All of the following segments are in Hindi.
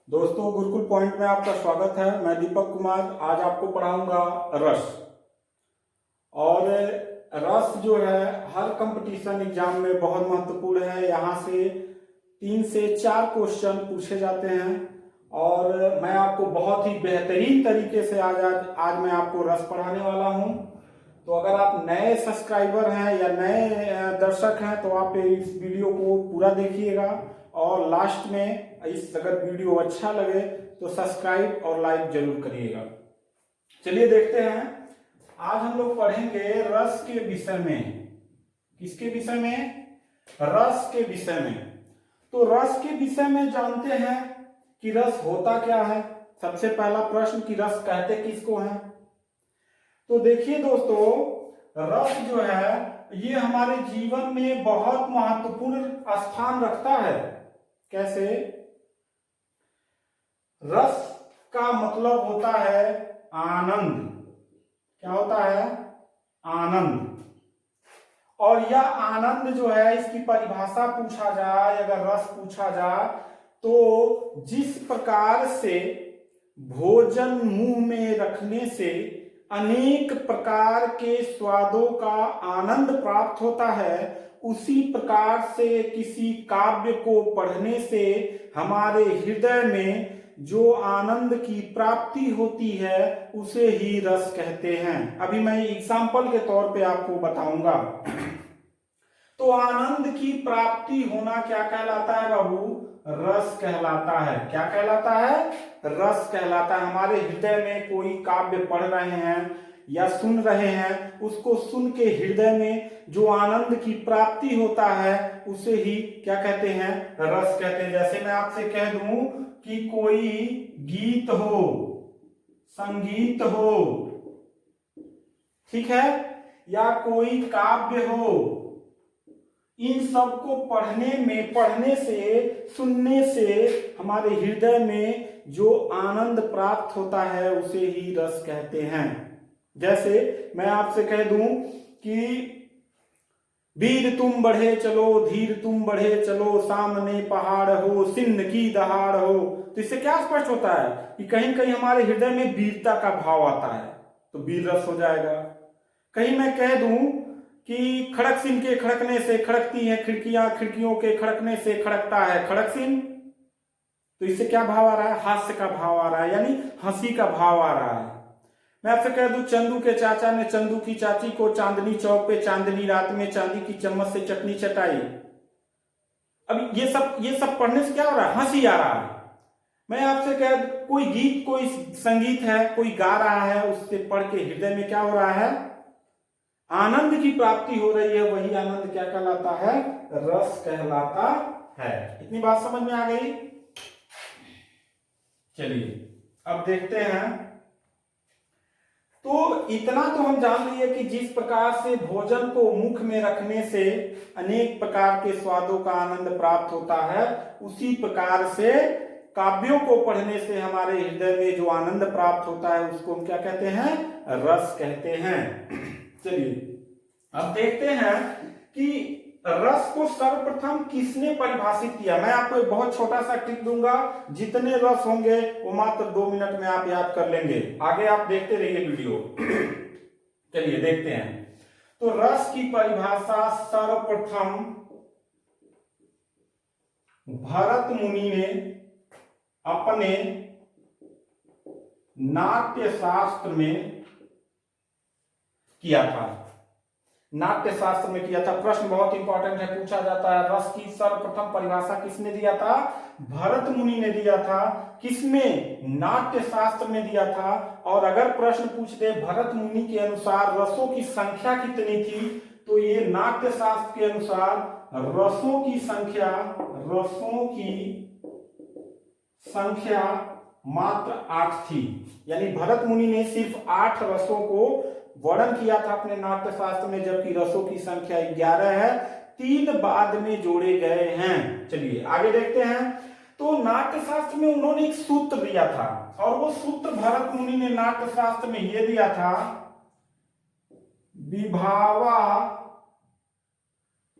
दोस्तों, गुरुकुल पॉइंट में आपका स्वागत है। मैं दीपक कुमार आज आपको पढ़ाऊंगा रस। और रस जो है हर कंपटीशन एग्जाम में बहुत महत्वपूर्ण है। यहाँ से 3 से 4 क्वेश्चन पूछे जाते हैं और मैं आपको बहुत ही बेहतरीन तरीके से आज मैं आपको रस पढ़ाने वाला हूँ। तो अगर आप नए सब्सक्राइबर हैं या नए दर्शक हैं तो आप इस वीडियो को पूरा देखिएगा और लास्ट में अगर वीडियो अच्छा लगे तो सब्सक्राइब और लाइक जरूर करिएगा। चलिए देखते हैं। आज हम लोग पढ़ेंगे रस के विषय में। किसके विषय में? रस के विषय में। तो रस के विषय में जानते हैं कि रस होता क्या है। सबसे पहला प्रश्न कि रस कहते किसको हैं। तो देखिए दोस्तों, रस जो है ये हमारे जीवन में बहुत महत्वपूर्ण स्थान रखता है। कैसे? रस का मतलब होता है आनंद। क्या होता है? आनंद। और यह आनंद जो है इसकी परिभाषा पूछा जाए, अगर रस पूछा जाए तो जिस प्रकार से भोजन मुंह में रखने से अनेक प्रकार के स्वादों का आनंद प्राप्त होता है, उसी प्रकार से किसी काव्य को पढ़ने से हमारे हृदय में जो आनंद की प्राप्ति होती है उसे ही रस कहते हैं। अभी मैं एग्जाम्पल के तौर पे आपको बताऊंगा। तो आनंद की प्राप्ति होना क्या कहलाता है बाबू? रस कहलाता है। क्या कहलाता है? रस कहलाता है। हमारे हृदय में कोई काव्य पढ़ रहे हैं या सुन रहे हैं, उसको सुन के हृदय में जो आनंद की प्राप्ति होता है उसे ही क्या कहते हैं? रस कहते हैं। जैसे मैं आपसे कह दूं कि कोई गीत हो, संगीत हो, ठीक है, या कोई काव्य हो, इन सब को पढ़ने से, सुनने से हमारे हृदय में जो आनंद प्राप्त होता है उसे ही रस कहते हैं। जैसे मैं आपसे कह दूं कि वीर तुम बढ़े चलो, धीर तुम बढ़े चलो, सामने पहाड़ हो, सिंध की दहाड़ हो। तो इससे क्या स्पष्ट होता है कि कहीं कहीं हमारे हृदय में वीरता का भाव आता है तो वीर रस हो जाएगा। कहीं मैं कह दूं कि खड़क सिंह के खड़कने से खड़कती हैं खिड़कियां, खिड़कियों के खड़कने से खड़कता है खड़क सिंह। तो इससे क्या भाव आ रहा है? हास्य का भाव आ रहा है, यानी हंसी का भाव आ रहा है। मैं आपसे कह दूं चंदू के चाचा ने चंदू की चाची को चांदनी चौक पे चांदनी रात में चांदी की चम्मच से चटनी चटाई। अब ये सब पढ़ने से क्या हो रहा है? हंसी आ रहा है। मैं आपसे कह कोई गीत, कोई संगीत है, कोई गा रहा है, उससे पढ़ के हृदय में क्या हो रहा है? आनंद की प्राप्ति हो रही है। वही आनंद क्या कहलाता है? रस कहलाता है। इतनी बात समझ में आ गई? चलिए अब देखते हैं। तो इतना तो हम जान लिए कि जिस प्रकार से भोजन को मुख में रखने से अनेक प्रकार के स्वादों का आनंद प्राप्त होता है, उसी प्रकार से काव्यों को पढ़ने से हमारे हृदय में जो आनंद प्राप्त होता है उसको हम क्या कहते हैं? रस कहते हैं। चलिए अब देखते हैं कि रस को सर्वप्रथम किसने परिभाषित किया। मैं आपको एक बहुत छोटा सा ट्रिक दूंगा, जितने रस होंगे वो मात्र 2 मिनट में आप याद कर लेंगे। आगे आप देखते रहिए वीडियो। चलिए देखते हैं। तो रस की परिभाषा सर्वप्रथम भरत मुनि ने अपने नाट्य शास्त्र में किया था। नाट्य शास्त्र में किया था। प्रश्न बहुत इंपॉर्टेंट है, पूछा जाता है रस की सर्वप्रथम परिभाषा किसने दिया था? भरत मुनि ने दिया था। किसमें? नाट्य शास्त्र में दिया था। और अगर प्रश्न पूछ दे भरत मुनि के अनुसार रसों की संख्या कितनी थी, तो ये नाट्य शास्त्र के अनुसार रसों की संख्या मात्र 8 थी। यानी भरत मुनि ने सिर्फ 8 रसों को वर्णन किया था अपने नाट्य शास्त्र में, जबकि रसों की संख्या 11 है। 3 बाद में जोड़े गए हैं। चलिए आगे देखते हैं। तो नाट्य शास्त्र में उन्होंने एक सूत्र दिया था और वो सूत्र भरत मुनि ने नाट्य शास्त्र में यह दिया था,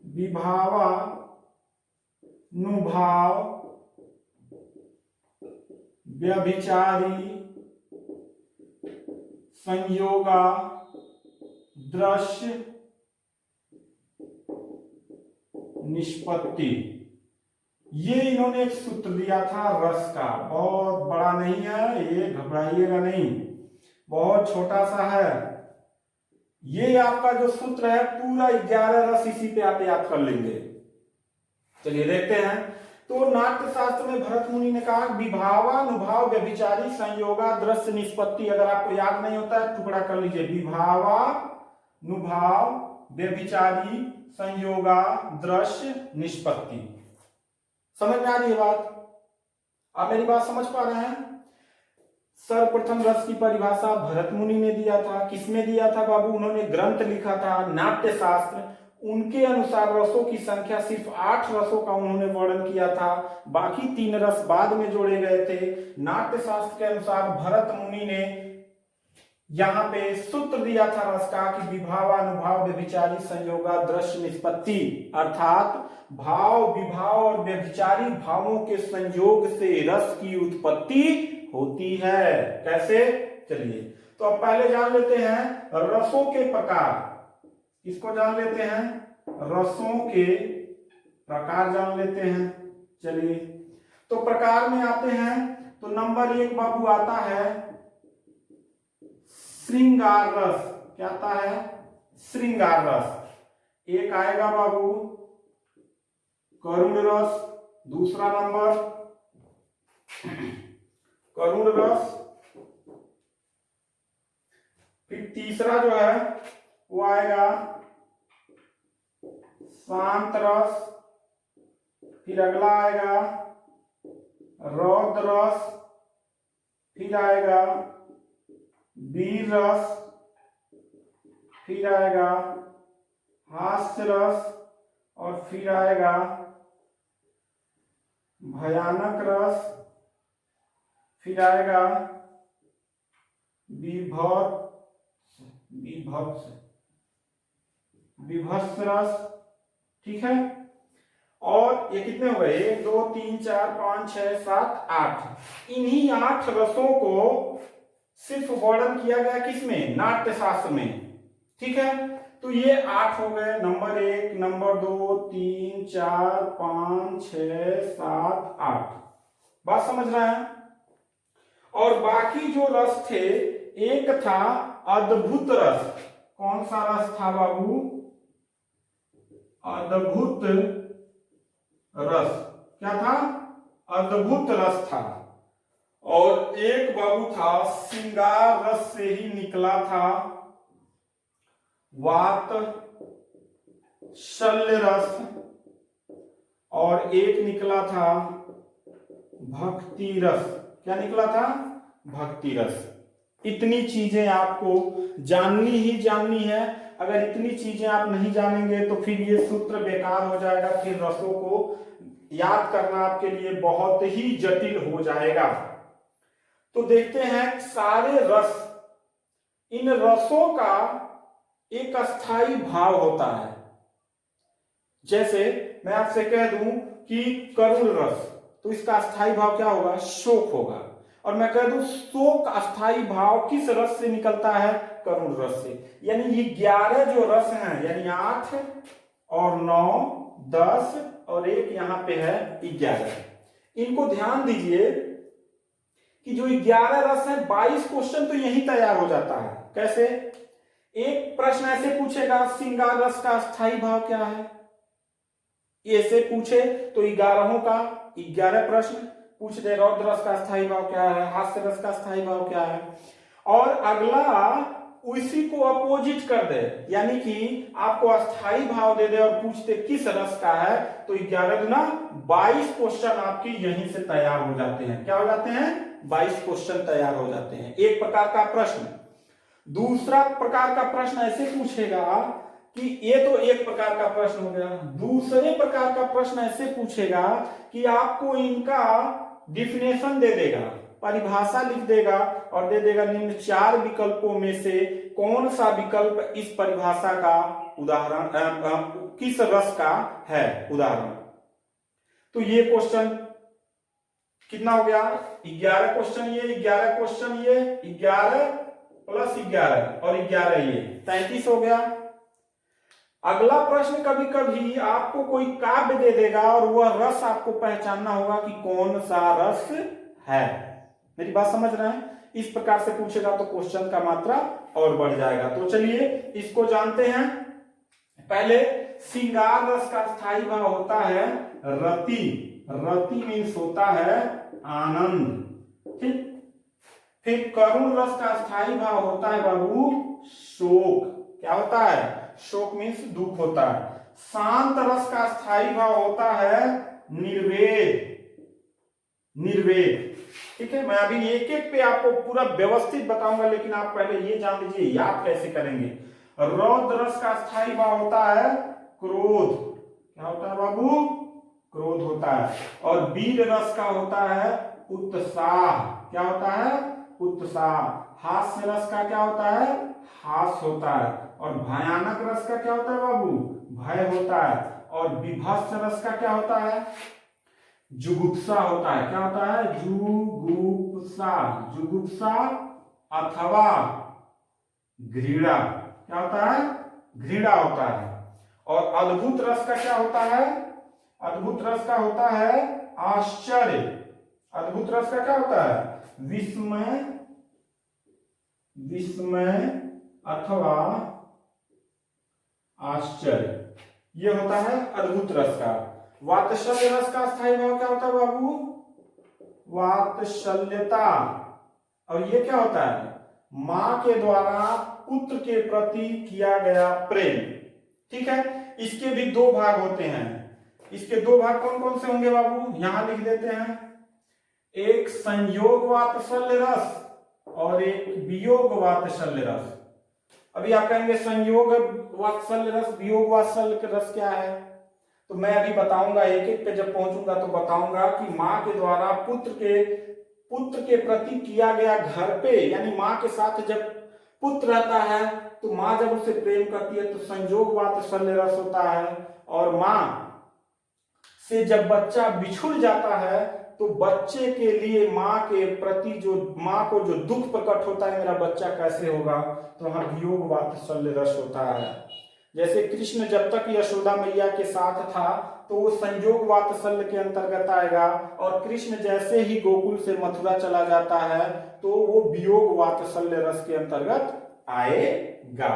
विभावानुभाव व्यभिचारी संयोगा दृश्य निष्पत्ति। ये इन्होंने एक सूत्र दिया था रस का, बहुत बड़ा नहीं है ये, घबराइएगा नहीं, बहुत छोटा सा है। ये आपका जो सूत्र है पूरा 11 रस इसी पे आप याद कर लेंगे। चलिए देखते हैं। तो नाट्य शास्त्र में भरत मुनि ने कहा विभावानुभाव व्यभिचारी संयोगा दृश्य निष्पत्ति। अगर आपको याद नहीं होता है टुकड़ा कर लीजिए, विभावानुभाव व्यभिचारी संयोगा दृश्य निष्पत्ति। समझ में आ रही है बात? आप मेरी बात समझ पा रहे हैं? सर्वप्रथम रस की परिभाषा भरत मुनि ने दिया था। किसमें दिया था बाबू? उन्होंने ग्रंथ लिखा था नाट्य शास्त्र। उनके अनुसार रसों की संख्या सिर्फ 8 रसों का उन्होंने वर्णन किया था, बाकी 3 रस बाद में जोड़े गए थे। नाट्य शास्त्र के अनुसार भरत मुनि ने यहाँ पे सूत्र दिया था रस का कि विभावानुभाव व्यभिचारी संयोगा दृश्य निष्पत्ति, अर्थात भाव विभाव और व्यभिचारी भावों के संयोग से रस की उत्पत्ति होती है। कैसे? चलिए तो अब पहले जान लेते हैं रसों के प्रकार। इसको जान लेते हैं, रसों के प्रकार जान लेते हैं। चलिए तो प्रकार में आते हैं तो नंबर 1 बाबू आता है श्रृंगार रस। क्या आता है? श्रृंगार रस। एक आएगा बाबू करुण रस, दूसरा नंबर करुण रस, फिर तीसरा जो है वो आएगा शांत रस, फिर अगला आएगा रौद्र रस, फिर आएगा वीर रस, फिर आएगा हास्य रस और फिर आएगा भयानक रस, फिर आएगा विभत्स रस। ठीक है, और ये कितने हो गए? 1 2 3 4 5 6 7 8। इन्हीं 8 रसों को सिर्फ वर्णन किया गया किसमें? नाट्य शास्त्र में। ठीक है, तो ये 8 हो गए। Number 1, number 2, 3 4 5 6 7 8। बात समझ रहे हैं? और बाकी जो रस थे, एक था अद्भुत रस। कौन सा रस था बाबू? अद्भुत रस। क्या था? अद्भुत रस था। और एक बाबू था श्रृंगार रस से ही निकला था वात शल्य रस, और एक निकला था भक्ति रस। क्या निकला था? भक्ति रस। इतनी चीजें आपको जाननी ही जाननी है। अगर इतनी चीजें आप नहीं जानेंगे तो फिर ये सूत्र बेकार हो जाएगा, फिर रसों को याद करना आपके लिए बहुत ही जटिल हो जाएगा। तो देखते हैं सारे रस, इन रसों का एक अस्थाई भाव होता है। जैसे मैं आपसे कह दूं कि करुण रस, तो इसका अस्थाई भाव क्या होगा? शोक होगा। और मैं कह दूं शोक अस्थाई भाव किस रस से निकलता है? करुण रस से। यानी ये 11 जो रस हैं, यानी 8 और 9 10 और एक यहां पे है 11। इनको ध्यान दीजिए कि जो 11 रस है 22 क्वेश्चन तो यही तैयार हो जाता है। कैसे? एक प्रश्न ऐसे पूछेगा श्रृंगार रस का अस्थाई भाव क्या है, ऐसे पूछे तो 11 का 11 प्रश्न पूछ दे। रौद्र रस का स्थायी भाव क्या है, हास्य रस का स्थायी भाव क्या है, और अगला उसी को अपोजिट कर दे, यानी कि आपको अस्थाई भाव दे दे और पूछते किस रस का है, तो 11 गुना 22 क्वेश्चन आपके यहीं से तैयार हो जाते हैं। क्या हो जाते हैं? 22 क्वेश्चन तैयार हो जाते हैं एक प्रकार का प्रश्न। दूसरा प्रकार का प्रश्न ऐसे पूछेगा कि ये तो एक प्रकार का प्रश्न हो गया। दूसरे प्रकार का प्रश्न ऐसे पूछेगा कि आपको इनका डिफिनेशन दे देगा, परिभाषा लिख देगा और दे देगा निम्न 4 विकल्पों में से कौन सा विकल्प इस परिभाषा का उदाहरण, किस रस का है उदाहरण। तो ये क्वेश्चन कितना हो गया? 11 क्वेश्चन ये, 11 क्वेश्चन ये, 11 प्लस 11 और 11 ये 33 हो गया। अगला प्रश्न, कभी कभी आपको कोई काव्य दे देगा और वह रस आपको पहचानना होगा कि कौन सा रस है। मेरी बात समझ रहे हैं? इस प्रकार से पूछेगा तो क्वेश्चन का मात्रा और बढ़ जाएगा। तो चलिए इसको जानते हैं। पहले श्रृंगार रस का स्थायी भाव होता है रति। रति मीन्स होता है आनंद, ठीक। फिर करुण रस का स्थायी भाव होता है बाबू शोक। क्या होता है? शोक मीन्स दुख होता है। शांत रस का स्थायी भाव होता है निर्वेद। निर्वेद, ठीक है। मैं अभी एक एक पे आपको पूरा व्यवस्थित बताऊंगा, लेकिन आप पहले ये जान लीजिए याद कैसे करेंगे। रौद्र रस का स्थायी भाव होता है क्रोध। क्या होता है बाबू? क्रोध होता है। और वीर रस का होता है उत्साह। क्या होता है? उत्साह। हास्य रस का क्या होता है? हास होता है। और भयानक रस का क्या होता है बाबू? भय होता है। और विभत्स रस का क्या होता है? जुगुप्सा होता है। क्या होता है? जुगुप्सा। जुगुप्सा अथवा घृणा। क्या होता है? घृणा होता है। और अद्भुत रस का क्या होता है? अद्भुत रस का होता है आश्चर्य। अद्भुत रस का क्या होता है? विस्मय। विस्मय अथवा आश्चर्य, ये होता है अद्भुत रस का। वात्सल्य रस का स्थायी भाव क्या होता है बाबू? वात्सल्यता। और ये क्या होता है? मां के द्वारा पुत्र के प्रति किया गया प्रेम, ठीक है। इसके भी दो भाग होते हैं। इसके दो भाग कौन कौन से होंगे बाबू? यहां लिख देते हैं। एक संयोग वात्सल्य रस और एक वियोग वात्सल्य रस। अभी आप कहेंगे संयोग वात्सल्य रस, वियोग वात्सल्य रस क्या है? तो मैं अभी बताऊंगा, एक एक पे जब पहुंचूंगा तो बताऊंगा कि मां के द्वारा पुत्र के प्रति किया गया घर पे, यानी मां के साथ जब पुत्र रहता है तो मां जब उसे प्रेम करती है तो संयोग वात्सल्य रस होता है। और मां से जब बच्चा बिछुड़ जाता है तो बच्चे के लिए मां के प्रति मां को जो दुख प्रकट होता है, मेरा बच्चा कैसे होगा, तो वहां वियोग वात्सल्य रस होता है। जैसे कृष्ण जब तक यशोदा मैया के साथ था तो वो संयोग वात्सल्य के अंतर्गत आएगा, और कृष्ण जैसे ही गोकुल से मथुरा चला जाता है तो वो वियोग वात्सल्य रस के अंतर्गत आएगा।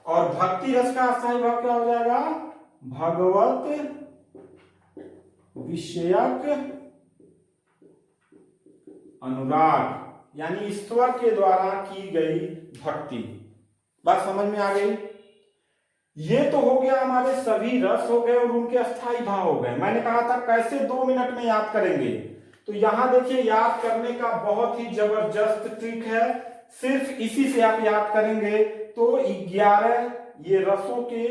और भक्ति रस का स्थायी भाव क्या हो जाएगा? भगवत विषयक अनुराग, यानी ईश्वर के द्वारा की गई भक्ति। बात समझ में आ गई? ये तो हो गया, हमारे सभी रस हो गए और उनके अस्थायी भाव हो गए। मैंने कहा था कैसे 2 मिनट में याद करेंगे, तो यहां देखिए याद करने का बहुत ही जबरदस्त ट्रिक है। सिर्फ इसी से आप याद करेंगे तो 11 ये रसों के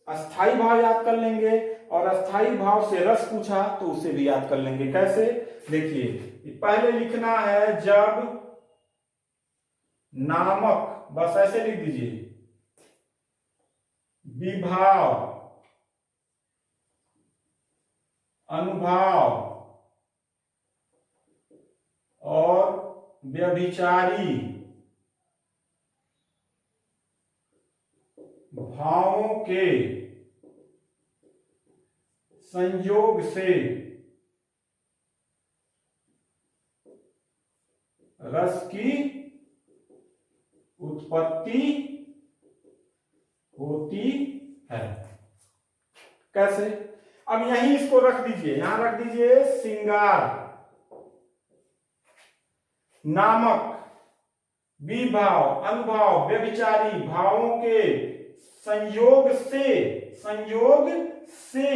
अस्थायी भाव याद कर लेंगे, और अस्थायी भाव से रस पूछा तो उसे भी याद कर लेंगे। कैसे? देखिए पहले लिखना है जब नामक, बस ऐसे लिख दीजिए, विभाव, अनुभाव और व्यभिचारी भावों के संयोग से रस की उत्पत्ति होती है। कैसे? अब यहीं इसको रख दीजिए, यहां रख दीजिए श्रृंगार, नामक, विभाव, अनुभाव, व्यभिचारी भावों के संयोग से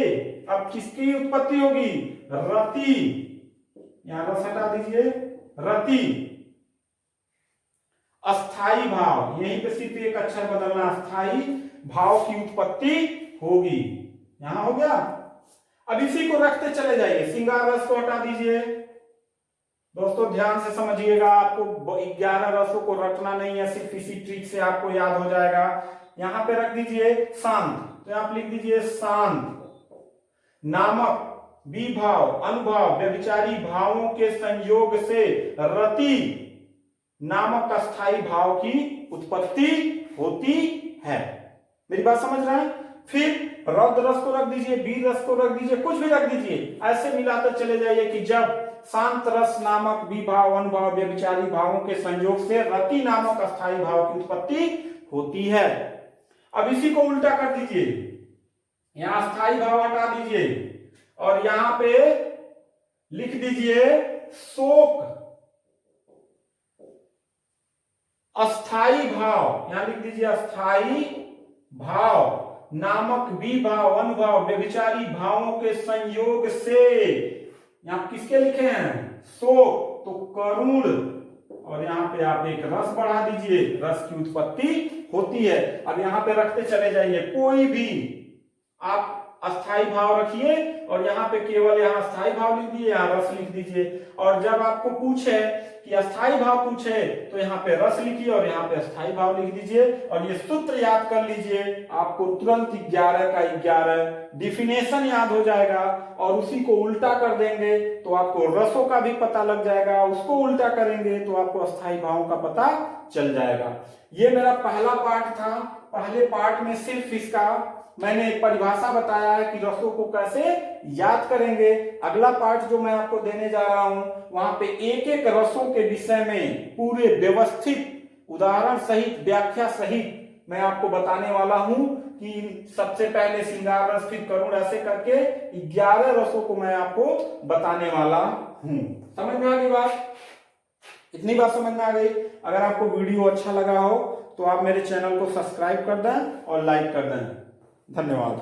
अब किसकी उत्पत्ति होगी? रति। यहां रस हटा दीजिए, रति। अस्थाई भाव, यहीं पे सिर्फ एक अक्षर बदलना, अस्थाई भाव की उत्पत्ति होगी। यहां हो गया। अब इसी को रखते चले जाइए, श्रृंगार रस को हटा दीजिए। दोस्तों ध्यान से समझिएगा, आपको 11 रसों को रटना नहीं है, सिर्फ इसी ट्रिक से आपको याद हो जाएगा। यहां पे रख दीजिए शांत, तो आप लिख दीजिए शांत, नामक, विभाव अनुभाव व्यभिचारी भावों के संयोग से रति नामक अस्थाई भाव की उत्पत्ति होती है। मेरी बात समझ रहे हैं? फिर रौद्र रस को रख दीजिए, वीर रस को रख दीजिए, कुछ भी रख दीजिए, ऐसे मिलाते चले जाइए कि जब शांत रस नामक विभाव अनुभाव व्यभिचारी भावों के संयोग से रति नामक अस्थाई भाव की उत्पत्ति होती है। अब इसी को उल्टा कर दीजिए, यहां अस्थाई भाव हटा दीजिए और यहां पे लिख दीजिए शोक अस्थाई भाव, यहां लिख दीजिए अस्थाई भाव नामक विभाव अनुभाव व्यभिचारी भावों के संयोग से, यहां किसके लिखे हैं? शोक, तो करुण, और यहां पे आप एक रस बढ़ा दीजिए, रस की उत्पत्ति होती है। अब यहां पे रखते चले जाइए, कोई भी आप अस्थाई भाव रखिए और यहाँ पे केवल यहाँ अस्थाई भाव लिख दिए, यहाँ रस लिख दीजिए। और जब आपको पूछे कि अस्थाई भाव पूछे तो यहाँ पे रस लिखिए और यहाँ पे अस्थाई भाव लिख दीजिए और ये सूत्र याद कर लीजिए, आपको तुरंत 11 का 11 डिफिनेशन याद हो जाएगा। और उसी को उल्टा कर देंगे तो आपको रसों का भी पता लग जाएगा, उसको उल्टा करेंगे तो आपको अस्थाई भावों का पता चल जाएगा। ये मेरा पहला पार्ट था। पहले पार्ट में सिर्फ इसका मैंने एक परिभाषा बताया है कि रसों को कैसे याद करेंगे। अगला पार्ट जो मैं आपको देने जा रहा हूं वहां पे एक एक रसों के विषय में पूरे व्यवस्थित उदाहरण सहित व्याख्या सहित मैं आपको बताने वाला हूं कि सबसे पहले श्रृंगार रस फिर करुण, ऐसे करके 11 रसों को मैं आपको बताने वाला हूं। समझ में आ गई बात? इतनी बात समझ में आ गई? अगर आपको वीडियो अच्छा लगा हो तो आप मेरे चैनल को सब्सक्राइब कर दें और लाइक कर दें। धन्यवाद।